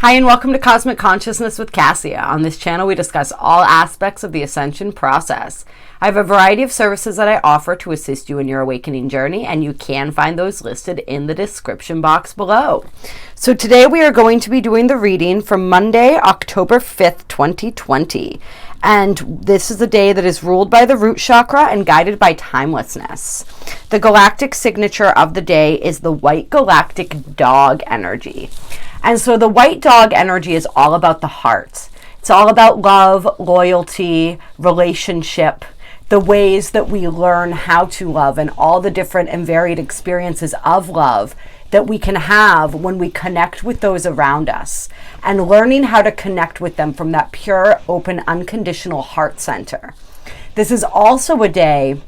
Hi and welcome to Cosmic Consciousness with Cassia. On this channel we discuss all aspects of the ascension process. I have a variety of services that I offer to assist you in your awakening journey, and you can find those listed in the description box below. So today we are going to be doing the reading for Monday, October 5th, 2020. And this is the day that is ruled by the root chakra and guided by timelessness. The galactic signature of the day is the white galactic dog energy. And so the white dog energy is all about the heart. It's all about love, loyalty, relationship, the ways that we learn how to love, and all the different and varied experiences of love that we can have when we connect with those around us, and learning how to connect with them from that pure, open, unconditional heart center. This is also a day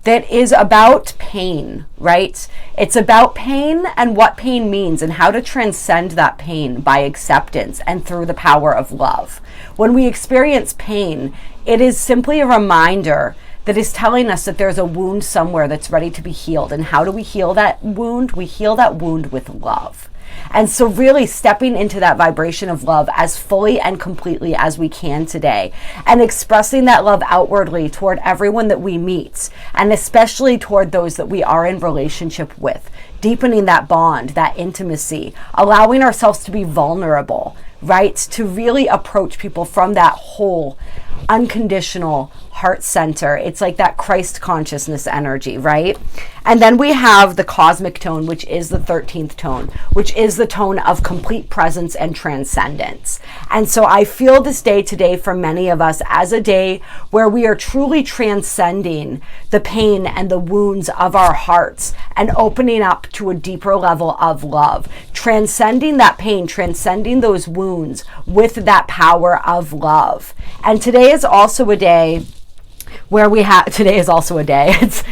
that is about pain, right? It's about pain and what pain means and how to transcend that pain by acceptance and through the power of love. When we experience pain, it is simply a reminder that is telling us that there's a wound somewhere that's ready to be healed. And how do we heal that wound? We heal that wound with love. And so really stepping into that vibration of love as fully and completely as we can today, and expressing that love outwardly toward everyone that we meet, and especially toward those that we are in relationship with, deepening that bond, that intimacy, allowing ourselves to be vulnerable, right? To really approach people from that whole unconditional heart center. It's like that Christ consciousness energy, right? And then we have the cosmic tone, which is the 13th tone, which is the tone of complete presence and transcendence. And so I feel this day today for many of us as a day where we are truly transcending the pain and the wounds of our hearts and opening up to a deeper level of love, transcending that pain, transcending those wounds with that power of love. And today is also a day where it's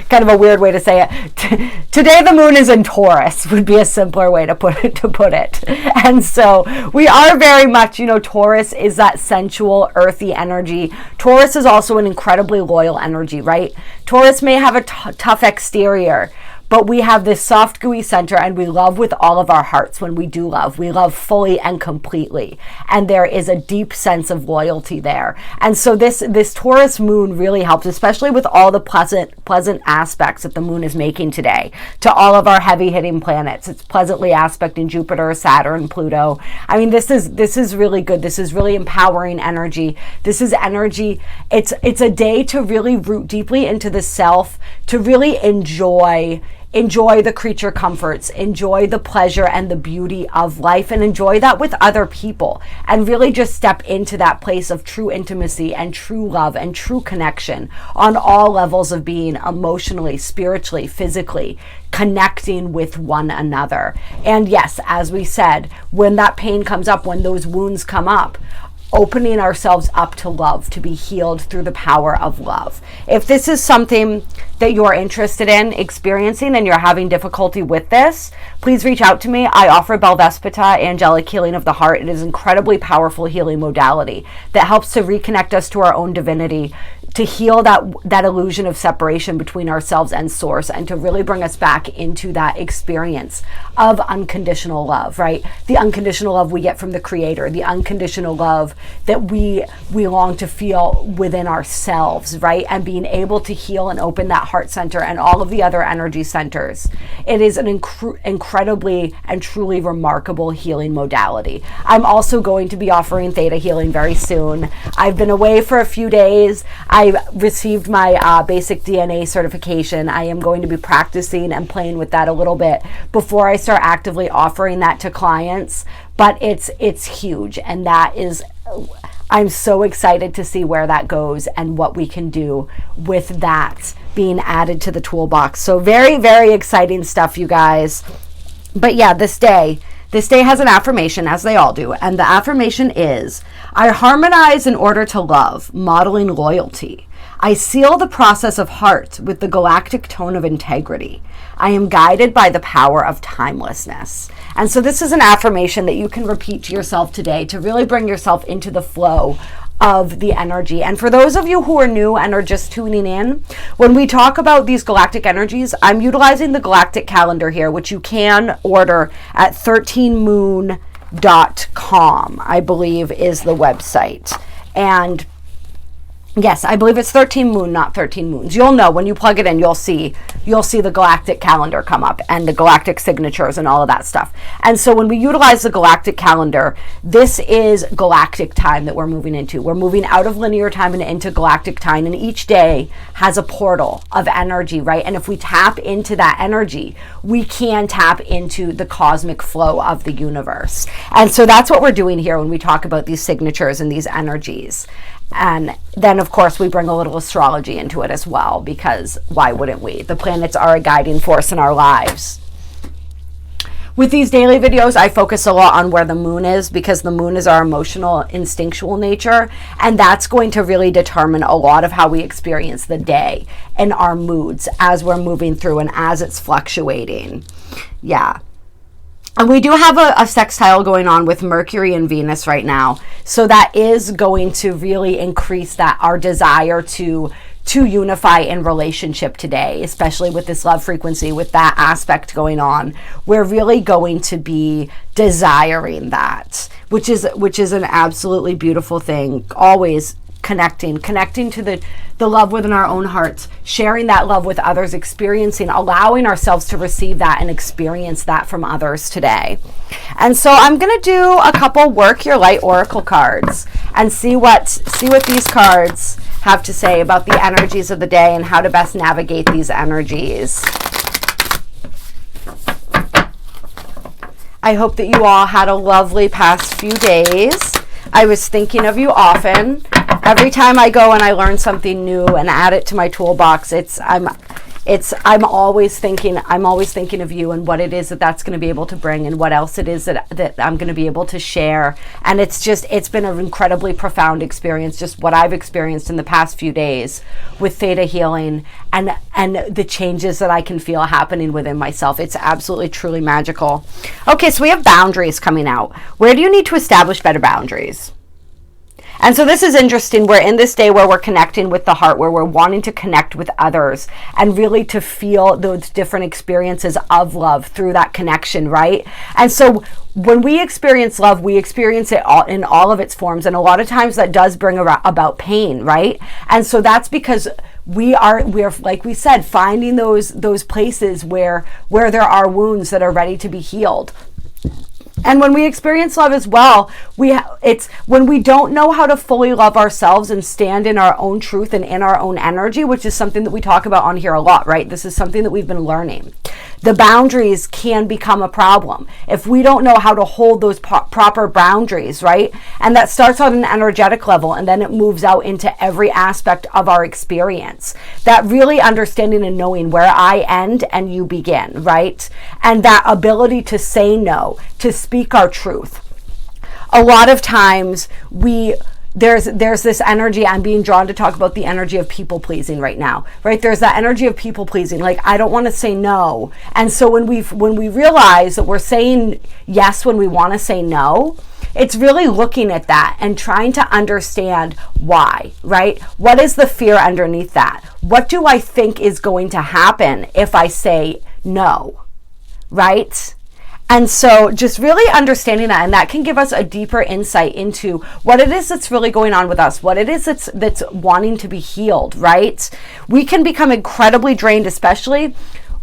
kind of a weird way to say it. Today the moon is in Taurus would be a simpler way to put it. And so we are very much, Taurus is that sensual, earthy energy. Taurus is also an incredibly loyal energy, right? Taurus may have a tough exterior, but we have this soft, gooey center, and we love with all of our hearts when we do love. We love fully and completely. And there is a deep sense of loyalty there. And so this Taurus moon really helps, especially with all the pleasant aspects that the moon is making today to all of our heavy-hitting planets. It's pleasantly aspecting Jupiter, Saturn, Pluto. I mean, this is really good. This is really empowering energy. This is energy. It's a day to really root deeply into the self, to really enjoy the creature comforts, enjoy the pleasure and the beauty of life, and enjoy that with other people, and really just step into that place of true intimacy and true love and true connection on all levels of being, emotionally, spiritually, physically, connecting with one another. And yes, as we said, when that pain comes up, when those wounds come up, opening ourselves up to love, to be healed through the power of love. If this is something that you're interested in experiencing and you're having difficulty with this, please reach out to me. I offer Belvaspata, Angelic healing of the heart. It is an incredibly powerful healing modality that helps to reconnect us to our own divinity, to heal that illusion of separation between ourselves and source, and to really bring us back into that experience of unconditional love, right? The unconditional love we get from the Creator, the unconditional love that we long to feel within ourselves, right? And being able to heal and open that heart center and all of the other energy centers. It is an incredibly and truly remarkable healing modality. I'm also going to be offering theta healing very soon. I've been away for a few days. I received my basic DNA certification. I am going to be practicing and playing with that a little bit before I start actively offering that to clients. But it's huge, and I'm so excited to see where that goes and what we can do with that being added to the toolbox. So very, very exciting stuff, you guys. But yeah, this day has an affirmation, as they all do, and the affirmation is, I harmonize in order to love, modeling loyalty. I seal the process of heart with the galactic tone of integrity. I am guided by the power of timelessness. And so this is an affirmation that you can repeat to yourself today to really bring yourself into the flow of the energy. And for those of you who are new and are just tuning in, when we talk about these galactic energies, I'm utilizing the galactic calendar here, which you can order at 13moon I believe is the website. And yes, I believe it's 13 moon, not 13 moons. You'll know when you plug it in, you'll see the galactic calendar come up and the galactic signatures and all of that stuff. And so when we utilize the galactic calendar, this is galactic time that we're moving into. We're moving out of linear time and into galactic time, and each day has a portal of energy, right? And if we tap into that energy, we can tap into the cosmic flow of the universe. And so that's what we're doing here when we talk about these signatures and these energies. And then, of course, we bring a little astrology into it as well, because why wouldn't we? The planets are a guiding force in our lives. With these daily videos, I focus a lot on where the moon is, because the moon is our emotional, instinctual nature, and that's going to really determine a lot of how we experience the day and our moods as we're moving through and as it's fluctuating. Yeah. And we do have a sextile going on with Mercury and Venus right now. So that is going to really increase our desire to unify in relationship today, especially with this love frequency, with that aspect going on. We're really going to be desiring that, which is an absolutely beautiful thing. Always connecting to the love within our own hearts, sharing that love with others, experiencing, allowing ourselves to receive that and experience that from others today. And so I'm going to do a couple Work Your Light Oracle cards and see what these cards have to say about the energies of the day and how to best navigate these energies. I hope that you all had a lovely past few days. I was thinking of you often. Every time I go and I learn something new and add it to my toolbox, I'm always thinking of you and what it is that's going to be able to bring and what else it is that I'm going to be able to share. And it's been an incredibly profound experience, just what I've experienced in the past few days with theta healing and the changes that I can feel happening within myself. It's absolutely, truly magical. Okay, so we have boundaries coming out. Where do you need to establish better boundaries? And so this is interesting. We're in this day where we're connecting with the heart, where we're wanting to connect with others and really to feel those different experiences of love through that connection, right? And so when we experience love, we experience it all in all of its forms. And a lot of times that does bring about pain, right? And so that's because we're like we said, finding those places where there are wounds that are ready to be healed. And when we experience love as well, it's when we don't know how to fully love ourselves and stand in our own truth and in our own energy, which is something that we talk about on here a lot, right? This is something that we've been learning. The boundaries can become a problem if we don't know how to hold those proper boundaries, right? And that starts on an energetic level, and then it moves out into every aspect of our experience. That really understanding and knowing where I end and you begin, right? And that ability to say no, to speak our truth. A lot of times there's this energy. I'm being drawn to talk about the energy of people pleasing right now, right? There's that energy of people pleasing. Like, I don't want to say no. And so when we realize that we're saying yes when we want to say no, it's really looking at that and trying to understand why, right? What is the fear underneath that? What do I think is going to happen if I say no, right? And so just really understanding that, and that can give us a deeper insight into what it is that's really going on with us, what it is that's wanting to be healed, right? We can become incredibly drained, especially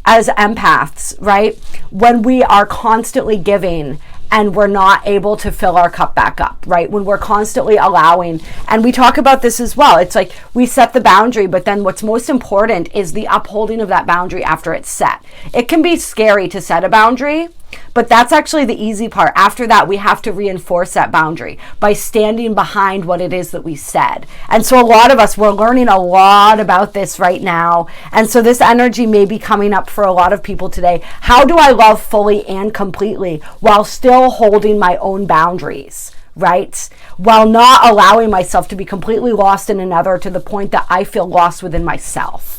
as empaths, right? When we are constantly giving and we're not able to fill our cup back up, right? When we're constantly allowing, and we talk about this as well. It's like we set the boundary, but then what's most important is the upholding of that boundary after it's set. It can be scary to set a boundary, but that's actually the easy part. After that, we have to reinforce that boundary by standing behind what it is that we said. And so a lot of us, we're learning a lot about this right now. And so this energy may be coming up for a lot of people today. How do I love fully and completely while still holding my own boundaries, right? While not allowing myself to be completely lost in another to the point that I feel lost within myself.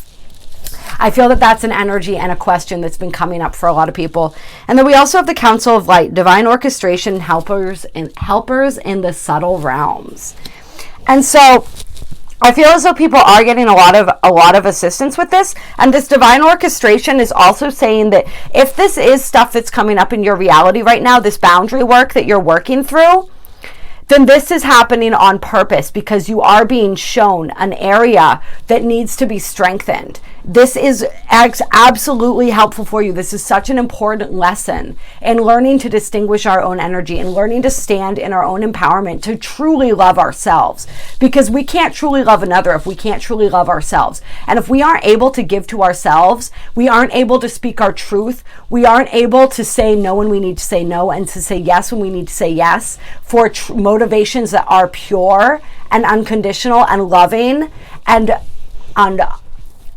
I feel that that's an energy and a question that's been coming up for a lot of people. And then we also have the Council of Light, divine orchestration, helpers in the subtle realms. And so I feel as though people are getting a lot of assistance with this, and this divine orchestration is also saying that if this is stuff that's coming up in your reality right now, this boundary work that you're working through, then this is happening on purpose because you are being shown an area that needs to be strengthened. This is absolutely helpful for you. This is such an important lesson in learning to distinguish our own energy and learning to stand in our own empowerment to truly love ourselves, because we can't truly love another if we can't truly love ourselves. And if we aren't able to give to ourselves, we aren't able to speak our truth, we aren't able to say no when we need to say no and to say yes when we need to say yes for motivations that are pure and unconditional and loving and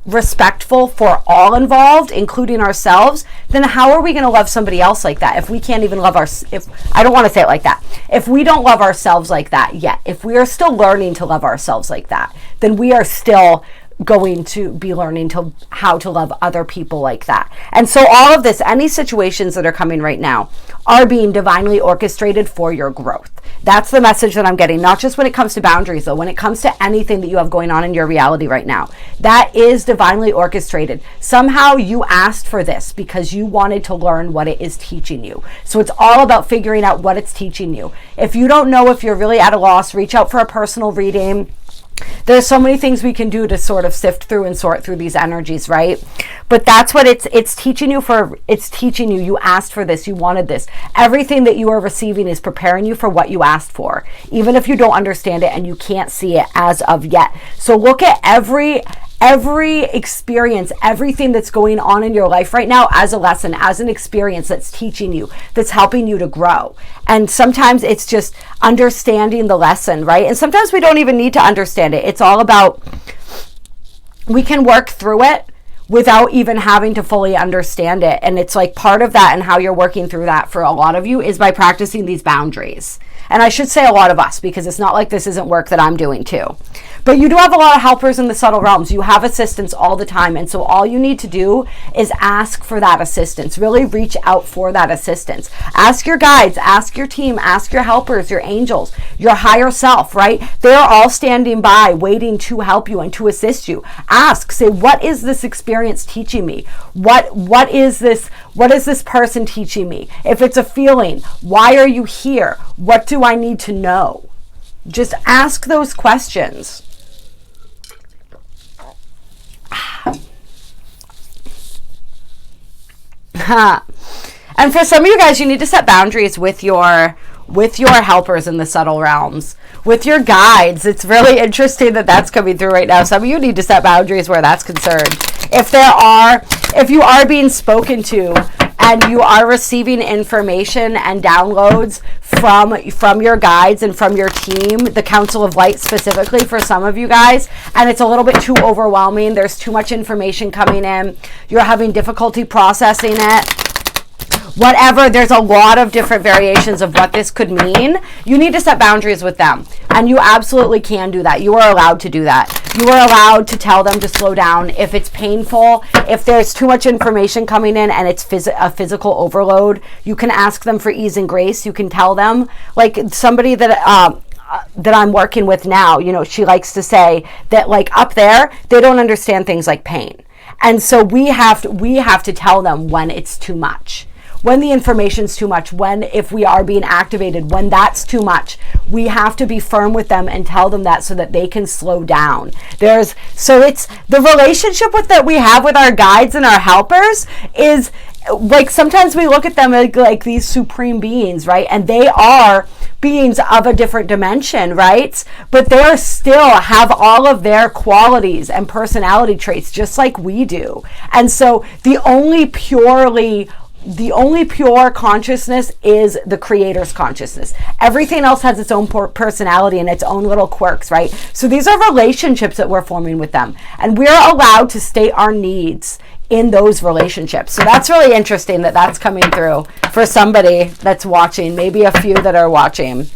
respectful for all involved, including ourselves, then how are we going to love somebody else like that if we can't even love I don't want to say it like that. If we don't love ourselves like that yet, if we are still learning to love ourselves like that, then we are still going to be learning how to love other people like that. And so all of this, any situations that are coming right now, are being divinely orchestrated for your growth. That's the message that I'm getting, not just when it comes to boundaries, though, when it comes to anything that you have going on in your reality right now. That is divinely orchestrated. Somehow you asked for this because you wanted to learn what it is teaching you. So it's all about figuring out what it's teaching you. If you don't know, if you're really at a loss, reach out for a personal reading. There's so many things we can do to sort of sift through and sort through these energies, right? But that's what it's teaching you for. It's teaching you. You asked for this. You wanted this. Everything that you are receiving is preparing you for what you asked for, even if you don't understand it and you can't see it as of yet. So look at every experience, everything that's going on in your life right now as a lesson, as an experience that's teaching you, that's helping you to grow. And sometimes it's just understanding the lesson, right? And sometimes we don't even need to understand it. It's all about, we can work through it without even having to fully understand it. And it's like part of that and how you're working through that for a lot of you is by practicing these boundaries. And I should say a lot of us, because it's not like this isn't work that I'm doing too. But you do have a lot of helpers in the subtle realms. You have assistance all the time. And so all you need to do is ask for that assistance. Really reach out for that assistance. Ask your guides, ask your team, ask your helpers, your angels, your higher self, right? They're all standing by waiting to help you and to assist you. Ask, say, what is this experience teaching me? What is this person teaching me? If it's a feeling, why are you here? What do I need to know? Just ask those questions. And for some of you guys, you need to set boundaries with your helpers in the subtle realms, with your guides. It's really interesting that that's coming through right now. Some of you need to set boundaries where that's concerned. If you are being spoken to and you are receiving information and downloads from your guides and from your team, the Council of Light specifically for some of you guys, and it's a little bit too overwhelming, there's too much information coming in, you're having difficulty processing it, whatever, there's a lot of different variations of what this could mean. You need to set boundaries with them. And you absolutely can do that. You are allowed to do that. You are allowed to tell them to slow down if it's painful, if there's too much information coming in and it's a physical overload. You can ask them for ease and grace. You can tell them, like somebody that I'm working with now, you know, she likes to say that like up there, they don't understand things like pain. And so we have to tell them when it's too much. When the information's too much, if we are being activated, when that's too much, we have to be firm with them and tell them that so that they can slow down. So it's the relationship that we have with our guides and our helpers is like, sometimes we look at them like these supreme beings, right? And they are beings of a different dimension, right? But they still have all of their qualities and personality traits just like we do. And so the only pure consciousness is the creator's consciousness. Everything else has its own personality and its own little quirks, right? So these are relationships that we're forming with them. And we're allowed to state our needs in those relationships. So that's really interesting that that's coming through for somebody that's watching, maybe a few that are watching.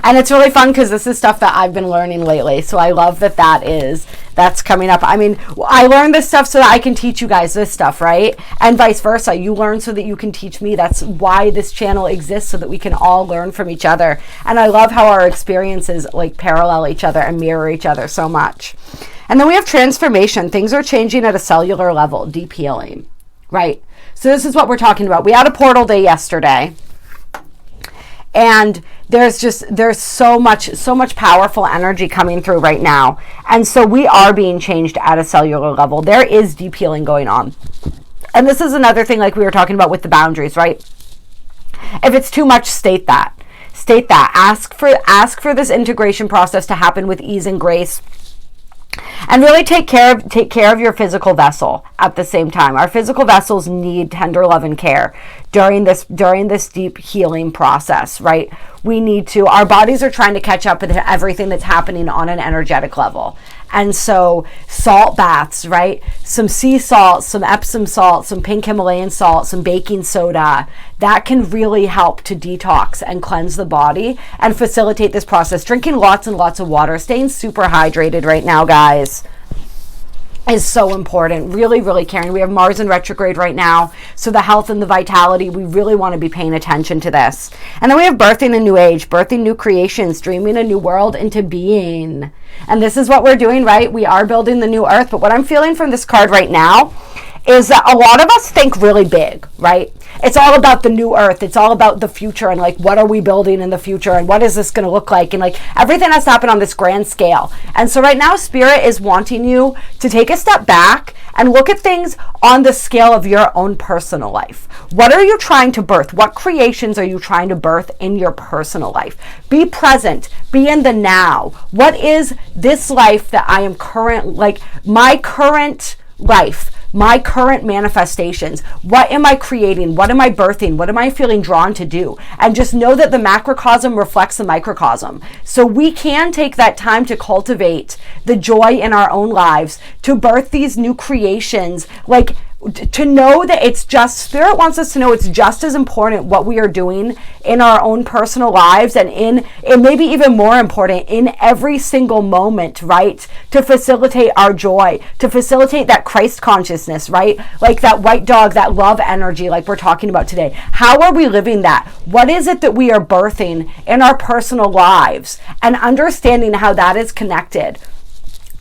And it's really fun because this is stuff that I've been learning lately. So I love that that's coming up. I mean, I learned this stuff so that I can teach you guys this stuff, right? And vice versa. You learn so that you can teach me. That's why this channel exists, so that we can all learn from each other. And I love how our experiences like parallel each other and mirror each other so much. And then we have transformation. Things are changing at a cellular level, deep healing, right? So this is what we're talking about. We had a portal day yesterday. And there's so much powerful energy coming through right now. And so we are being changed at a cellular level. There is deep healing going on. And this is another thing like we were talking about with the boundaries, right? If it's too much, state that. State that. Ask for this integration process to happen with ease and grace. And really take care of your physical vessel at the same time. Our physical vessels need tender love and care during this deep healing process, right? We need to, our bodies are trying to catch up with everything that's happening on an energetic level. And so salt baths, right? Some sea salt, some Epsom salt, some pink Himalayan salt, some baking soda, that can really help to detox and cleanse the body and facilitate this process. Drinking lots and lots of water, staying super hydrated right now, guys, is so important. Really, really caring. We have Mars in retrograde right now. So the health and the vitality, we really want to be paying attention to this. And then we have birthing a new age, birthing new creations, dreaming a new world into being. And this is what we're doing, right? We are building the new earth. But what I'm feeling from this card right now is that a lot of us think really big, right? It's all about the new earth. It's all about the future and like, what are we building in the future and what is this going to look like? And like everything has to happen on this grand scale. And so right now, Spirit is wanting you to take a step back and look at things on the scale of your own personal life. What are you trying to birth? What creations are you trying to birth in your personal life? Be present. Be in the now. What is this life that I am my current life? My current manifestations. What am I creating? What am I birthing? What am I feeling drawn to do? And just know that the macrocosm reflects the microcosm. So we can take that time to cultivate the joy in our own lives, to birth these new creations, like to know that it's just, Spirit wants us to know it's just as important what we are doing in our own personal lives and it may be even more important in every single moment, right? To facilitate our joy, to facilitate that Christ consciousness, right? Like that white dog, that love energy like we're talking about today. How are we living that? What is it that we are birthing in our personal lives? And understanding how that is connected.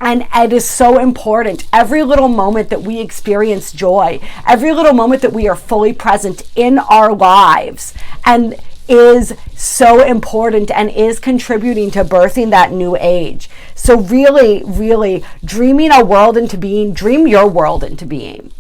And it is so important. Every little moment that we experience joy, every little moment that we are fully present in our lives, and is so important and is contributing to birthing that new age. So really, really dreaming a world into being, dream your world into being.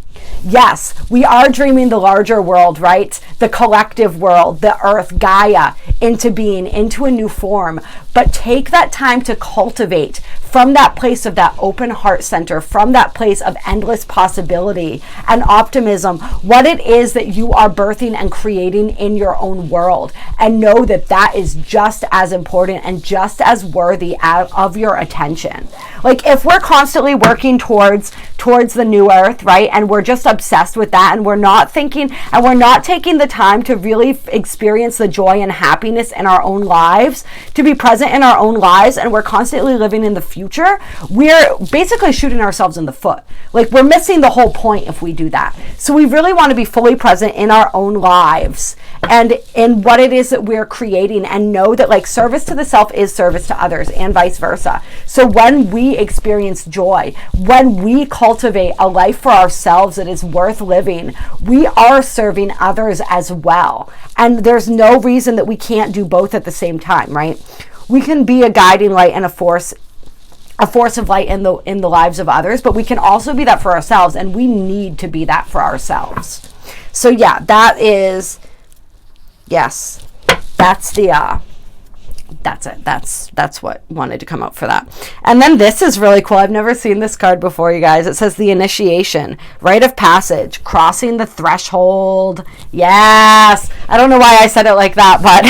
Yes, we are dreaming the larger world, right? The collective world, the earth, Gaia, into being, into a new form. But take that time to cultivate from that place of that open heart center, from that place of endless possibility and optimism, what it is that you are birthing and creating in your own world. And know that that is just as important and just as worthy of your attention. Like if we're constantly working towards the new earth, right? And we're just obsessed with that and we're not thinking and we're not taking the time to really experience the joy and happiness in our own lives, to be present in our own lives, and we're constantly living in the future, we're basically shooting ourselves in the foot. Like we're missing the whole point if we do that. So we really want to be fully present in our own lives and in what it is that we're creating, and know that like service to the self is service to others and vice versa. So when we experience joy, when we cultivate a life for ourselves that is worth living, we are serving others as well. And there's no reason that we can't do both at the same time, right? We can be a guiding light and a force of light in the lives of others, but we can also be that for ourselves, and we need to be that for ourselves. So yeah, that is, yes, that's the that's it. That's what wanted to come up for that. And then this is really cool. I've never seen this card before, you guys. It says the initiation, rite of passage, crossing the threshold. Yes. I don't know why I said it like that, but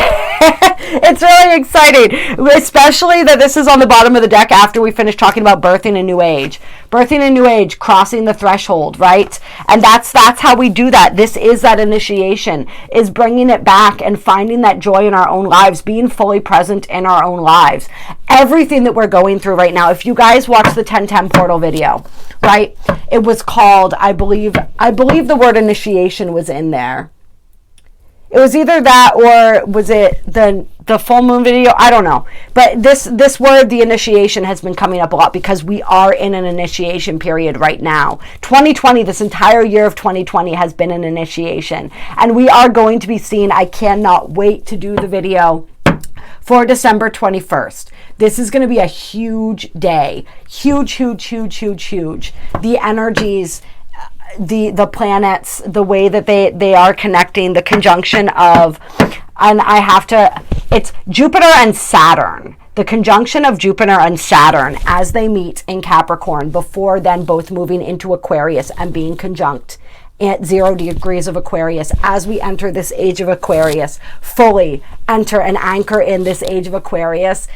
it's really exciting, especially that this is on the bottom of the deck after we finish talking about birthing a new age. Birthing a new age, crossing the threshold, right? And that's how we do that. This is that initiation, is bringing it back and finding that joy in our own lives, being fully present in our own lives. Everything that we're going through right now. If you guys watch the 1010 portal video, right? It was called, I believe the word initiation was in there. It was either that, or was it the full moon video? I don't know. But this word, the initiation, has been coming up a lot because we are in an initiation period right now. 2020, this entire year of 2020 has been an initiation. And we are going to be seeing, I cannot wait to do the video for December 21st. This is going to be a huge day. Huge, huge, huge, huge, huge. The energies, the planets, the way that they are connecting, the conjunction of, and it's Jupiter and Saturn. The conjunction of Jupiter and Saturn as they meet in Capricorn, before then both moving into Aquarius and being conjunct at 0 degrees of Aquarius. As we enter this age of Aquarius, fully enter and anchor in this age of Aquarius,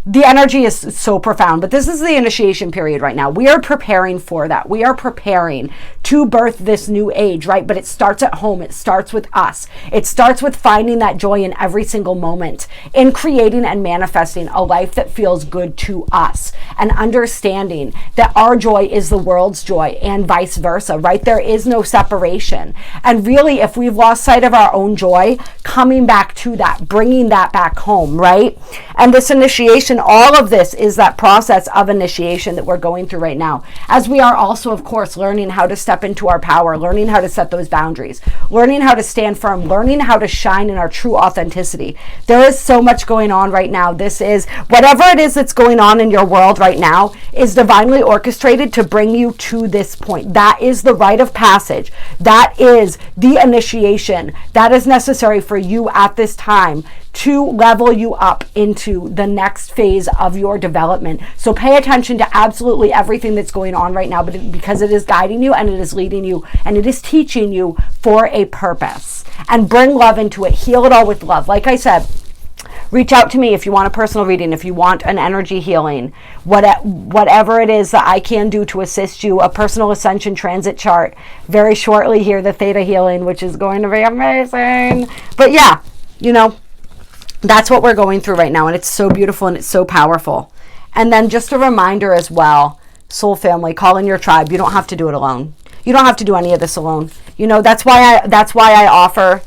the energy is so profound. But this is the initiation period right now. We are preparing for that. We are preparing to birth this new age, right? But it starts at home. It starts with us. It starts with finding that joy in every single moment, in creating and manifesting a life that feels good to us, and understanding that our joy is the world's joy and vice versa, right? There is no separation. And really, if we've lost sight of our own joy, coming back to that, bringing that back home, right? And this initiation, all of this is that process of initiation that we're going through right now, as we are also, of course, learning how to step into our power, learning how to set those boundaries, learning how to stand firm, learning how to shine in our true authenticity. There is so much going on right now. This is, whatever it is that's going on in your world right now, is divinely orchestrated to bring you to this point. That is the rite of passage. That is the initiation that is necessary for you at this time to level you up into the next phase of your development. So pay attention to absolutely everything that's going on right now, because it is guiding you and it is leading you and it is teaching you for a purpose. And bring love into it. Heal it all with love. Like I said, reach out to me if you want a personal reading, if you want an energy healing, whatever it is that I can do to assist you, a personal ascension transit chart. Very shortly here, the theta healing, which is going to be amazing. But yeah, that's what we're going through right now. And it's so beautiful and it's so powerful. And then just a reminder as well, soul family, call in your tribe. You don't have to do it alone. You don't have to do any of this alone. That's why I offer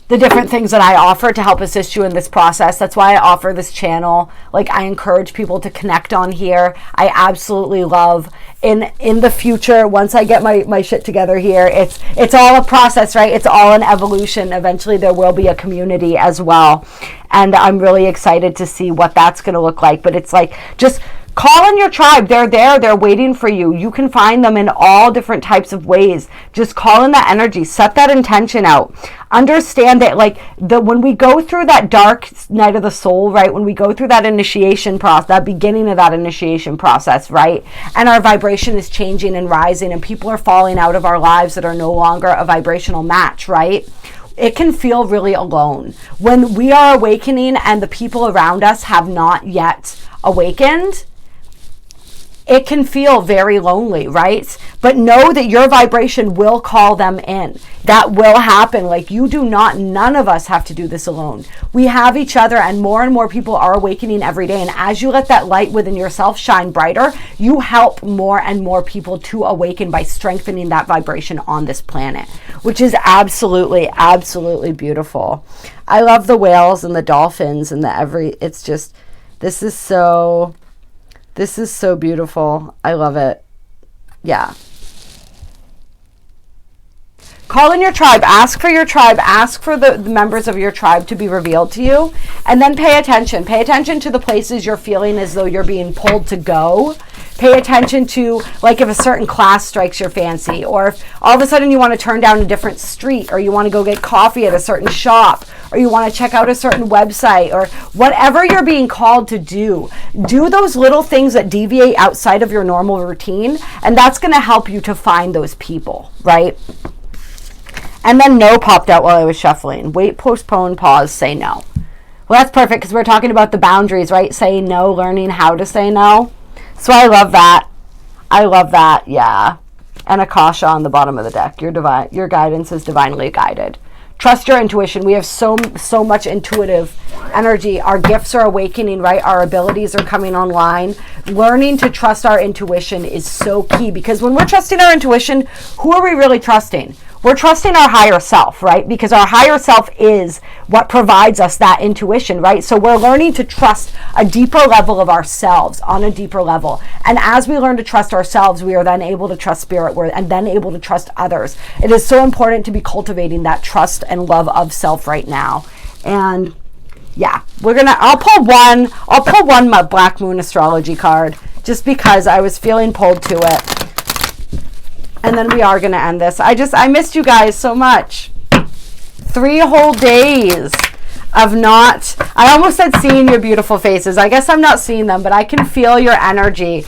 the different things that I offer to help assist you in this process. That's why I offer this channel. Like, I encourage people to connect on here. I absolutely love in the future, once I get my shit together here, it's all a process, right? It's all an evolution. Eventually there will be a community as well. And I'm really excited to see what that's going to look like. But it's like, just call in your tribe. They're there. They're waiting for you. You can find them in all different types of ways. Just call in that energy. Set that intention out. Understand that, when we go through that dark night of the soul, right? When we go through that initiation process, that beginning of that initiation process, right? And our vibration is changing and rising, and people are falling out of our lives that are no longer a vibrational match, right? It can feel really alone. When we are awakening and the people around us have not yet awakened, it can feel very lonely, right? But know that your vibration will call them in. That will happen. None of us have to do this alone. We have each other, and more people are awakening every day. And as you let that light within yourself shine brighter, you help more and more people to awaken by strengthening that vibration on this planet, which is absolutely, absolutely beautiful. I love the whales and the dolphins and this is so beautiful. I love it. Yeah. Call in your tribe. Ask for your tribe. Ask for the members of your tribe to be revealed to you. And then pay attention. Pay attention to the places you're feeling as though you're being pulled to go. Pay attention to, if a certain class strikes your fancy, or if all of a sudden you want to turn down a different street, or you want to go get coffee at a certain shop, or you want to check out a certain website, or whatever you're being called to do. Do those little things that deviate outside of your normal routine, and that's going to help you to find those people, right? And then no popped out while I was shuffling. Wait, postpone, pause, say no. Well, that's perfect, because we're talking about the boundaries, right? Saying no, learning how to say no. So I love that. I love that. Yeah. And Akasha on the bottom of the deck. Your guidance is divinely guided. Trust your intuition. We have so much intuitive energy. Our gifts are awakening, right? Our abilities are coming online. Learning to trust our intuition is so key, because when we're trusting our intuition, who are we really trusting? We're trusting our higher self, right? Because our higher self is what provides us that intuition, right? So we're learning to trust a deeper level of ourselves, on a deeper level. And as we learn to trust ourselves, we are then able to trust spirit, and then able to trust others. It is so important to be cultivating that trust and love of self right now. And yeah, I'll pull one Black Moon astrology card, just because I was feeling pulled to it. And then we are going to end this. I missed you guys so much. 3 whole days of not, I almost said seeing your beautiful faces. I guess I'm not seeing them, but I can feel your energy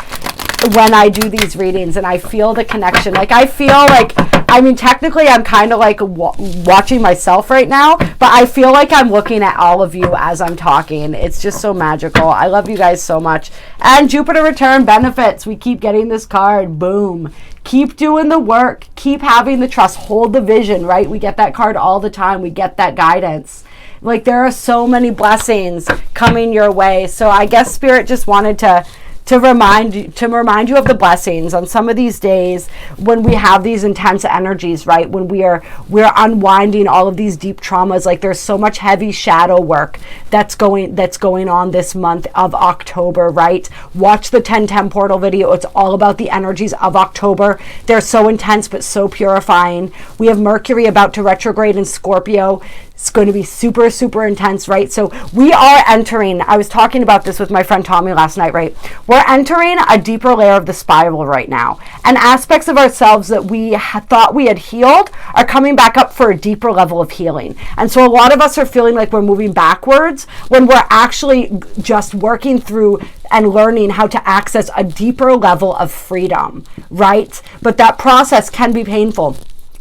when I do these readings, and I feel the connection. Like, I feel like, I mean, technically I'm kind of like watching myself right now, but I feel like I'm looking at all of you as I'm talking. It's just so magical. I love you guys so much. And Jupiter return benefits. We keep getting this card. Boom. Keep doing the work. Keep having the trust. Hold the vision, right? We get that card all the time. We get that guidance. Like, there are so many blessings coming your way. So I guess Spirit just wanted to remind you of the blessings on some of these days when we have these intense energies, right? When we're unwinding all of these deep traumas. Like, there's so much heavy shadow work that's going on this month of October, right? Watch the 1010 portal video. It's all about the energies of October. They're so intense but so purifying. We have Mercury about to retrograde in Scorpio. It's going to be super, super intense, right? So we are entering, I was talking about this with my friend Tommy last night, right? We're entering a deeper layer of the spiral right now. And aspects of ourselves that we thought we had healed are coming back up for a deeper level of healing. And so a lot of us are feeling like we're moving backwards when we're actually just working through and learning how to access a deeper level of freedom, right? But that process can be painful.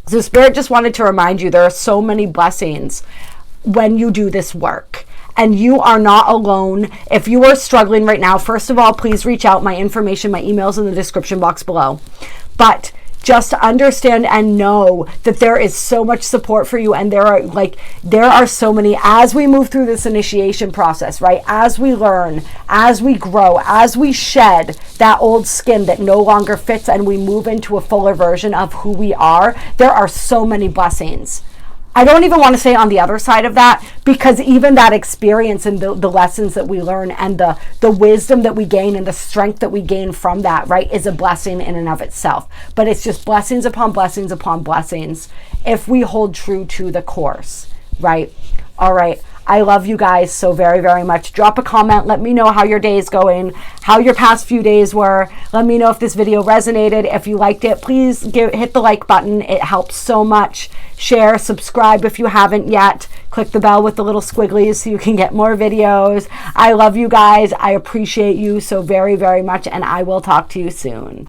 So Spirit just wanted to remind you, there are so many blessings when you do this work. And you are not alone. If you are struggling right now, first of all, please reach out. My information, my email's in the description box below. But just understand and know that there is so much support for you, and there are so many, as we move through this initiation process, right? As we learn, as we grow, as we shed that old skin that no longer fits, and we move into a fuller version of who we are, there are so many blessings. I don't even want to say on the other side of that, because even that experience and the lessons that we learn and the wisdom that we gain and the strength that we gain from that, right, is a blessing in and of itself. But it's just blessings upon blessings upon blessings if we hold true to the course, right? All right. I love you guys so very, very much. Drop a comment. Let me know how your day is going, how your past few days were. Let me know if this video resonated. If you liked it, please hit the like button. It helps so much. Share, subscribe if you haven't yet. Click the bell with the little squigglies so you can get more videos. I love you guys. I appreciate you so very, very much, and I will talk to you soon.